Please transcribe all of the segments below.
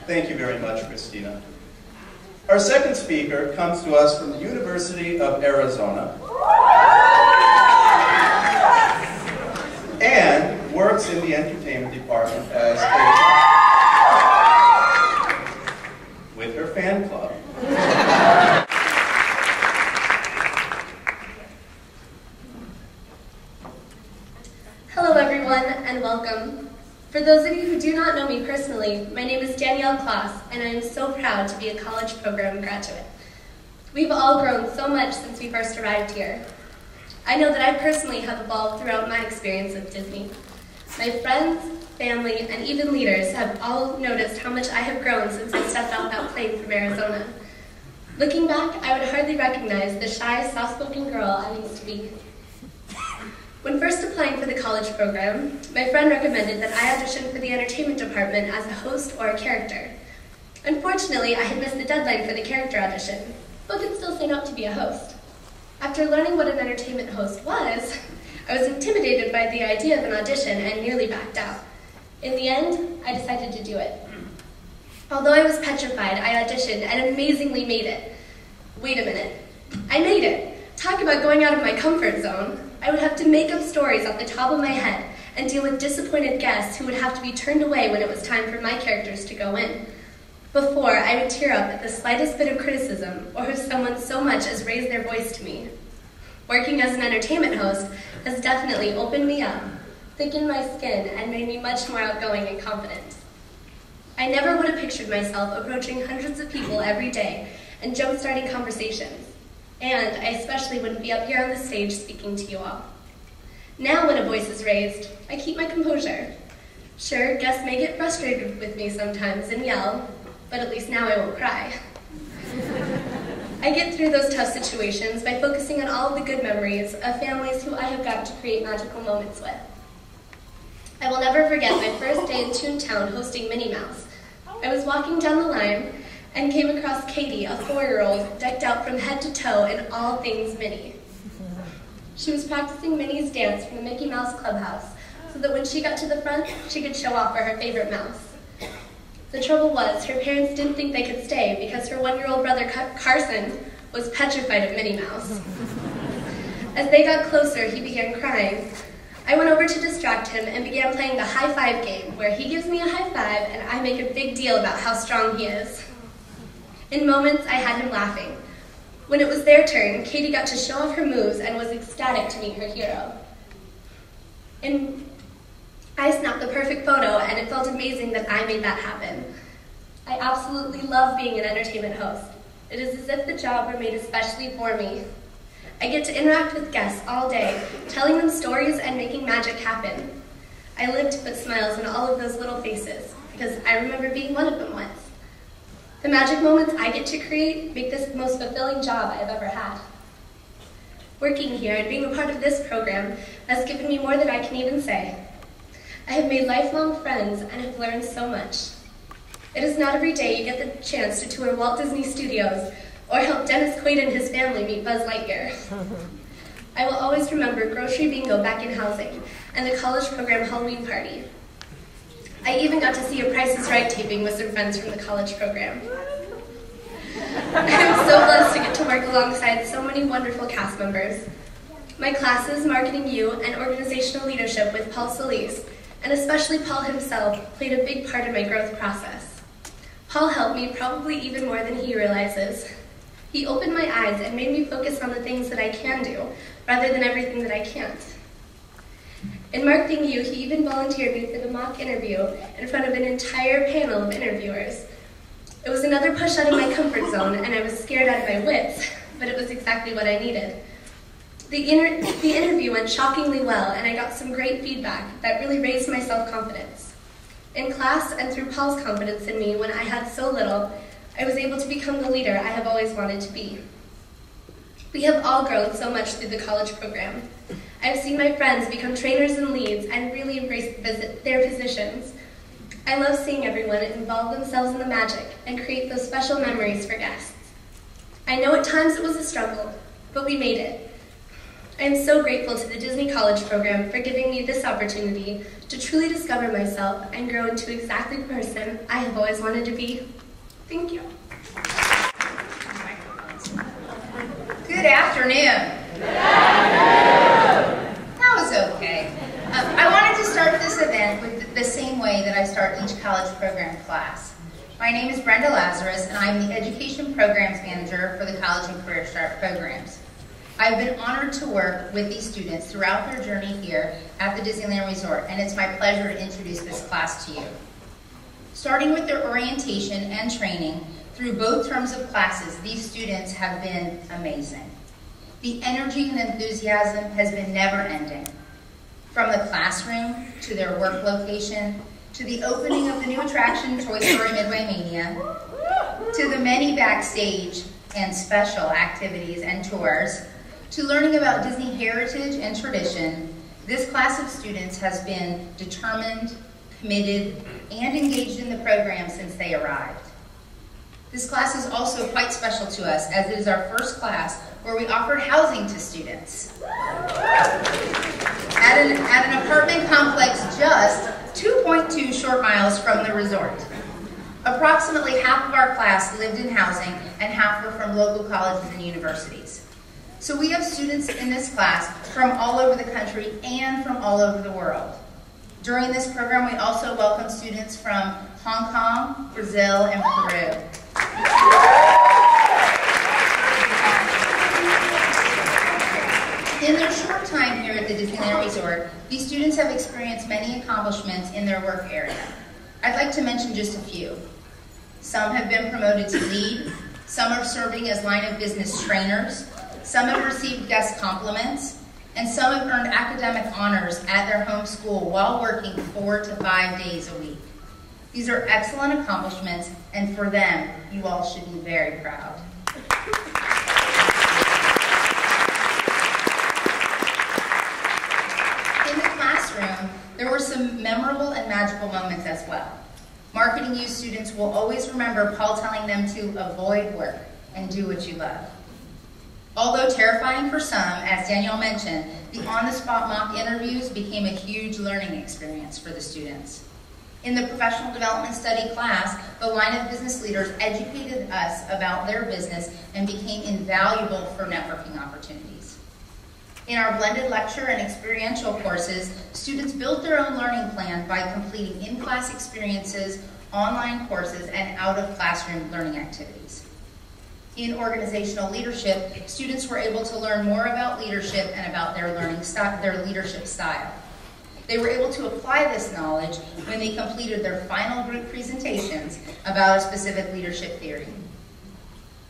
Thank you very much, Christina. Our second speaker comes to us from the University of Arizona and works in the entertainment department as with her fan club. Hello everyone, and welcome. For those of you who do not know me personally, my name is Danielle Kloss, and I am so proud to be a college program graduate. We've all grown so much since we first arrived here. I know that I personally have evolved throughout my experience with Disney. My friends, family, and even leaders have all noticed how much I have grown since I stepped off that plane from Arizona. Looking back, I would hardly recognize the shy, soft-spoken girl I used to be. When first applying for the college program, my friend recommended that I audition for the entertainment department as a host or a character. Unfortunately, I had missed the deadline for the character audition, but could still sign up to be a host. After learning what an entertainment host was, I was intimidated by the idea of an audition and nearly backed out. In the end, I decided to do it. Although I was petrified, I auditioned and amazingly made it. Wait a minute, I made it! Talk about going out of my comfort zone. I would have to make up stories off the top of my head and deal with disappointed guests who would have to be turned away when it was time for my characters to go in. Before, I would tear up at the slightest bit of criticism or if someone so much as raised their voice to me. Working as an entertainment host has definitely opened me up, thickened my skin, and made me much more outgoing and confident. I never would have pictured myself approaching hundreds of people every day and jump-starting conversations. And I especially wouldn't be up here on the stage speaking to you all. Now when a voice is raised, I keep my composure. Sure, guests may get frustrated with me sometimes and yell, but at least now I won't cry. I get through those tough situations by focusing on all of the good memories of families who I have gotten to create magical moments with. I will never forget my first day in Toontown hosting Minnie Mouse. I was walking down the line and came across Katie, a 4-year-old, decked out from head to toe in all things Minnie. She was practicing Minnie's dance from the Mickey Mouse Clubhouse so that when she got to the front, she could show off for her favorite mouse. The trouble was, her parents didn't think they could stay because her 1-year-old brother Carson was petrified of Minnie Mouse. As they got closer, he began crying. I went over to distract him and began playing the high five game, where he gives me a high five and I make a big deal about how strong he is. In moments, I had him laughing. When it was their turn, Katie got to show off her moves and was ecstatic to meet her hero. I snapped the perfect photo, and it felt amazing that I made that happen. I absolutely love being an entertainment host. It is as if the job were made especially for me. I get to interact with guests all day, telling them stories and making magic happen. I live to put smiles on all of those little faces, because I remember being one of them once. The magic moments I get to create make this the most fulfilling job I have ever had. Working here and being a part of this program has given me more than I can even say. I have made lifelong friends and have learned so much. It is not every day you get the chance to tour Walt Disney Studios or help Dennis Quaid and his family meet Buzz Lightyear. I will always remember Grocery Bingo back in housing and the college program Halloween party. I even got to see a Price is Right taping with some friends from the college program. I am so blessed to get to work alongside so many wonderful cast members. My classes, Marketing U, and Organizational Leadership with Paul Solis, and especially Paul himself, played a big part in my growth process. Paul helped me probably even more than he realizes. He opened my eyes and made me focus on the things that I can do, rather than everything that I can't. In Marketing U, he even volunteered me for the mock interview in front of an entire panel of interviewers. It was another push out of my comfort zone, and I was scared out of my wits, but it was exactly what I needed. The interview went shockingly well, and I got some great feedback that really raised my self-confidence. In class and through Paul's confidence in me when I had so little, I was able to become the leader I have always wanted to be. We have all grown so much through the college program. I have seen my friends become trainers and leads and really embrace their positions. I love seeing everyone involve themselves in the magic and create those special memories for guests. I know at times it was a struggle, but we made it. I am so grateful to the Disney College program for giving me this opportunity to truly discover myself and grow into exactly the person I have always wanted to be. Thank you. Good afternoon. That was okay. I wanted to start this event with the same way that I start each college program class. My name is Brenda Lazarus, and I'm the Education Programs Manager for the College and Career Start programs. I've been honored to work with these students throughout their journey here at the Disneyland Resort, and it's my pleasure to introduce this class to you. Starting with their orientation and training, through both terms of classes, these students have been amazing. The energy and enthusiasm has been never-ending. From the classroom, to their work location, to the opening of the new attraction, Toy Story Midway Mania, to the many backstage and special activities and tours, to learning about Disney heritage and tradition, this class of students has been determined, committed, and engaged in the program since they arrived. This class is also quite special to us, as it is our first class where we offered housing to students. At an apartment complex just 2.2 short miles from the resort. Approximately half of our class lived in housing and half were from local colleges and universities. So we have students in this class from all over the country and from all over the world. During this program, we also welcome students from Hong Kong, Brazil, and Peru. In their short time here at the Disneyland Resort, these students have experienced many accomplishments in their work area. I'd like to mention just a few. Some have been promoted to lead, some are serving as line of business trainers, some have received guest compliments, and some have earned academic honors at their home school while working 4 to 5 days a week. These are excellent accomplishments, and for them, you all should be very proud. In the classroom, there were some memorable and magical moments as well. Marketing U students will always remember Paul telling them to avoid work and do what you love. Although terrifying for some, as Danielle mentioned, the on-the-spot mock interviews became a huge learning experience for the students. In the professional development study class, the line of business leaders educated us about their business and became invaluable for networking opportunities. In our blended lecture and experiential courses, students built their own learning plan by completing in-class experiences, online courses, and out-of-classroom learning activities. In organizational leadership, students were able to learn more about leadership and about their leadership style. They were able to apply this knowledge when they completed their final group presentations about a specific leadership theory.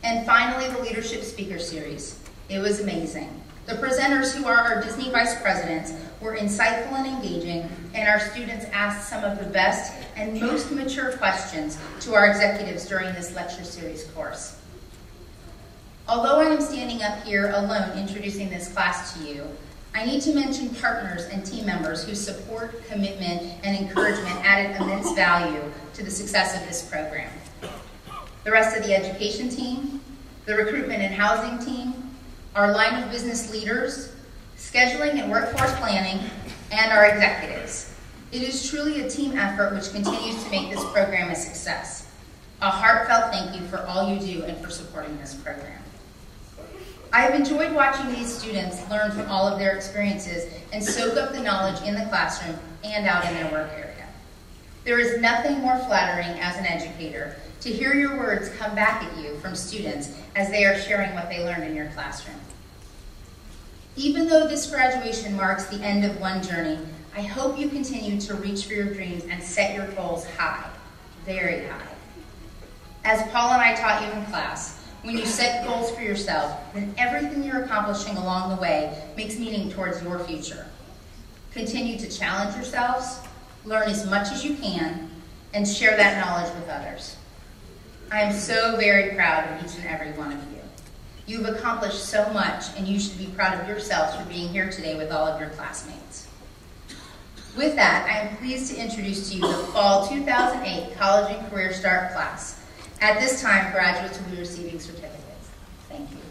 And finally, the Leadership Speaker Series. It was amazing. The presenters, who are our Disney Vice Presidents, were insightful and engaging, and our students asked some of the best and most mature questions to our executives during this lecture series course. Although I am standing up here alone introducing this class to you, I need to mention partners and team members whose support, commitment, and encouragement added immense value to the success of this program. The rest of the education team, the recruitment and housing team, our line of business leaders, scheduling and workforce planning, and our executives. It is truly a team effort which continues to make this program a success. A heartfelt thank you for all you do and for supporting this program. I have enjoyed watching these students learn from all of their experiences and soak up the knowledge in the classroom and out in their work area. There is nothing more flattering as an educator to hear your words come back at you from students as they are sharing what they learned in your classroom. Even though this graduation marks the end of one journey, I hope you continue to reach for your dreams and set your goals high, very high. As Paul and I taught you in class, when you set goals for yourself, then everything you're accomplishing along the way makes meaning towards your future. Continue to challenge yourselves, learn as much as you can, and share that knowledge with others. I am so very proud of each and every one of you. You've accomplished so much, and you should be proud of yourselves for being here today with all of your classmates. With that, I am pleased to introduce to you the Fall 2008 College and Career Start class. At this time, graduates will be receiving certificates. Thank you.